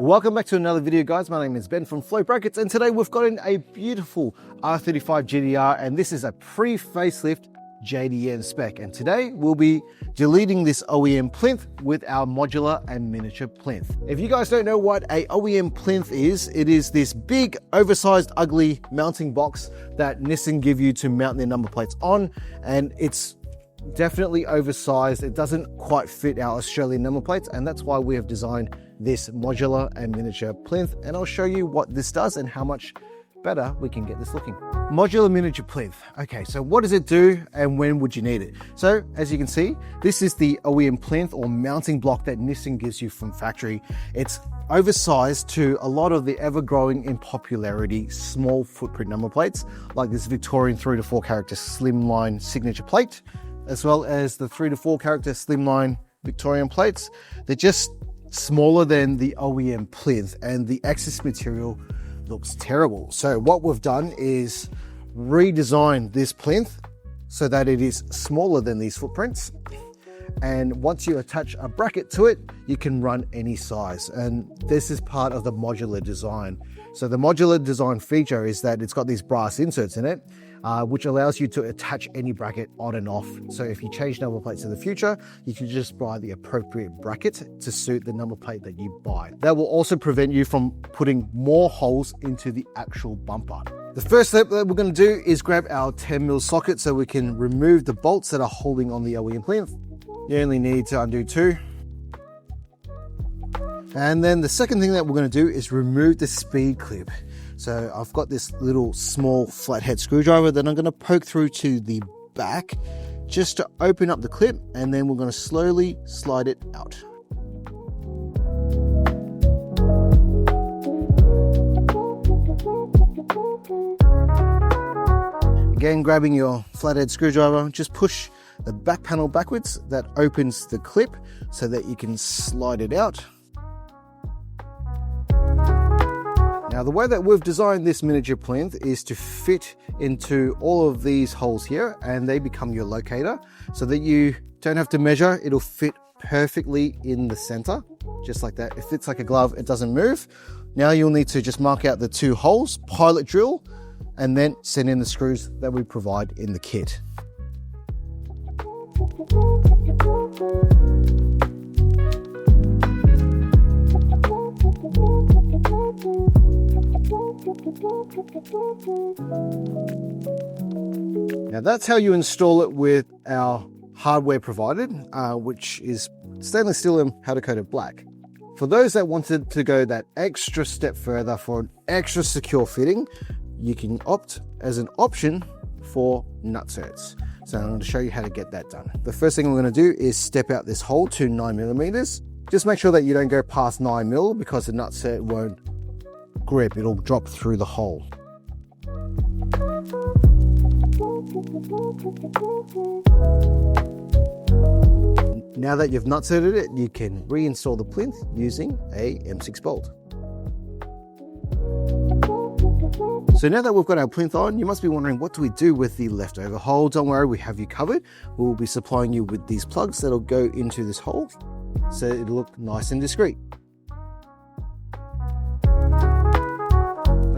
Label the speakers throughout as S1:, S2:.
S1: Welcome back to another video, guys. My name is Ben from Flow Brackets, and today we've got in a beautiful R35 GTR, and this is a pre-facelift JDM spec. And today we'll be deleting this OEM plinth with our modular and miniature plinth. If you guys don't know what a OEM plinth is, it is this big, oversized, ugly mounting box that Nissan give you to mount their number plates on, and it's definitely oversized. It doesn't quite fit our Australian number plates, and that's why we have designed this modular and miniature plinth, and I'll show you what this does and how much better we can get this looking. Modular miniature plinth. Okay, so what does it do and when would you need it? So as you can see, this is the OEM plinth or mounting block that Nissan gives you from factory. It's oversized to a lot of the ever-growing in popularity small footprint number plates, like this Victorian 3 to 4 character slimline signature plate, as well as the 3 to 4 character slimline Victorian plates. They're just smaller than the OEM plinth, and the access material looks terrible. So what we've done is redesign this plinth so that it is smaller than these footprints, and once you attach a bracket to it, you can run any size, and this is part of the modular design. So the modular design feature is that it's got these brass inserts in it, which allows you to attach any bracket on and off. So if you change number plates in the future, you can just buy the appropriate bracket to suit the number plate that you buy. That will also prevent you from putting more holes into the actual bumper. The first step that we're going to do is grab our 10mm socket so we can remove the bolts that are holding on the OEM plinth. You only need to undo 2. And then the second thing that we're going to do is remove the speed clip. So I've got this little small flathead screwdriver that I'm going to poke through to the back just to open up the clip, and then we're going to slowly slide it out. Again, grabbing your flathead screwdriver, just push the back panel backwards. That opens the clip so that you can slide it out. Now, the way that we've designed this miniature plinth is to fit into all of these holes here, and they become your locator so that you don't have to measure. It'll fit perfectly in the center, just like that. It fits like a glove, it doesn't move. Now you'll need to just mark out the 2 holes, pilot drill, and then send in the screws that we provide in the kit. Now that's how you install it with our hardware provided, which is stainless steel and powder coated black. For those that wanted to go that extra step further for an extra secure fitting, you can opt as an option for nutserts. So I'm going to show you how to get that done. The first thing we're going to do is step out this hole to 9mm. Just make sure that you don't go past 9mm because the nutsert won't grip, it'll drop through the hole. Now that you've nutserted it, you can reinstall the plinth using a M6 bolt. So now that we've got our plinth on, you must be wondering, what do we do with the leftover hole? Don't worry, we have you covered. We'll be supplying you with these plugs that'll go into this hole so it'll look nice and discreet.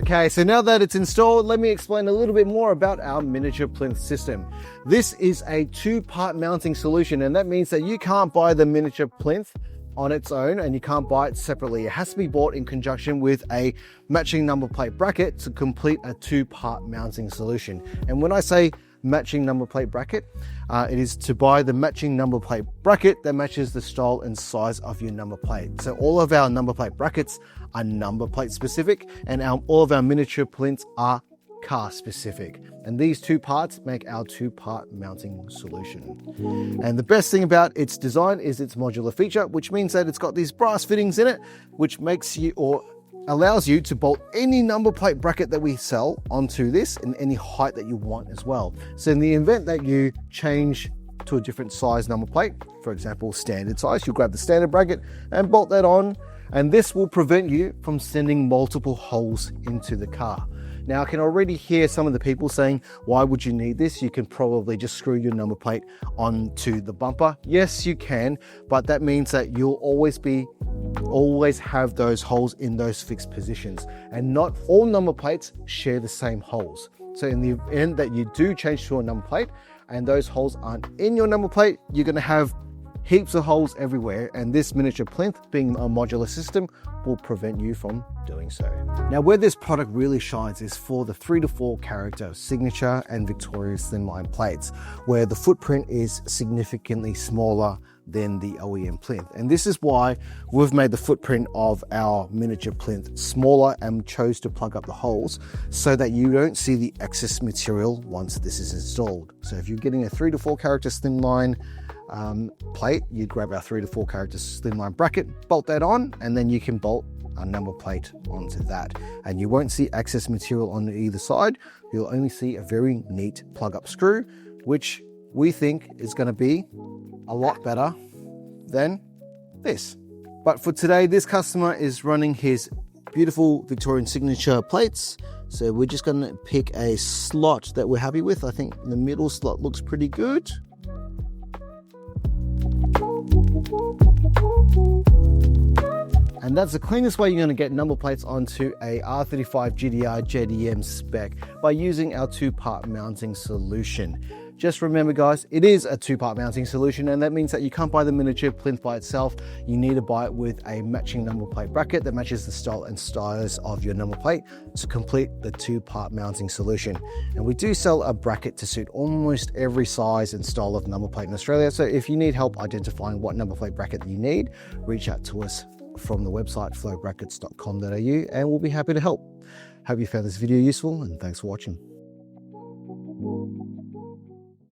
S1: Okay, so now that it's installed, let me explain a little bit more about our miniature plinth system. This is a 2-part mounting solution, and that means that you can't buy the miniature plinth on its own and you can't buy it separately. It has to be bought in conjunction with a matching number plate bracket to complete a 2-part mounting solution. And when I say matching number plate bracket, it is to buy the matching number plate bracket that matches the style and size of your number plate. So all of our number plate brackets are number plate specific, and all of our miniature plinths are car specific, and these 2 parts make our 2-part mounting solution. And the best thing about its design is its modular feature, which means that it's got these brass fittings in it, which makes you or allows you to bolt any number plate bracket that we sell onto this in any height that you want as well. So in the event that you change to a different size number plate, for example standard size, you'll grab the standard bracket and bolt that on, and this will prevent you from sending multiple holes into the car. Now I can already hear some of the people saying, why would you need this? You can probably just screw your number plate onto the bumper. Yes, you can, but that means that you'll always have those holes in those fixed positions, and not all number plates share the same holes. So in the event that you do change to a number plate and those holes aren't in your number plate, you're going to have heaps of holes everywhere, and this miniature plinth, being a modular system, will prevent you from doing so. Now, where this product really shines is for the 3 to 4 character signature and Victoria slimline plates, where the footprint is significantly smaller than the OEM plinth. And this is why we've made the footprint of our miniature plinth smaller and chose to plug up the holes so that you don't see the excess material once this is installed. So if you're getting a 3 to 4 character slimline plate, you'd grab our 3 to 4 character slimline bracket, bolt that on, and then you can bolt a number plate onto that, and you won't see excess material on either side. You'll only see a very neat plug up screw, which we think is going to be a lot better than this. But for today, this customer is running his beautiful Victorian signature plates, so we're just going to pick a slot that we're happy with. I think the middle slot looks pretty good. And that's the cleanest way you're going to get number plates onto a R35 GTR JDM spec, by using our 2-part mounting solution. Just remember guys, it is a 2-part mounting solution, and that means that you can't buy the miniature plinth by itself. You need to buy it with a matching number plate bracket that matches the style and size of your number plate to complete the 2-part mounting solution. And we do sell a bracket to suit almost every size and style of number plate in Australia. So if you need help identifying what number plate bracket you need, reach out to us from the website flowbrackets.com.au, and we'll be happy to help. Hope you found this video useful, and thanks for watching.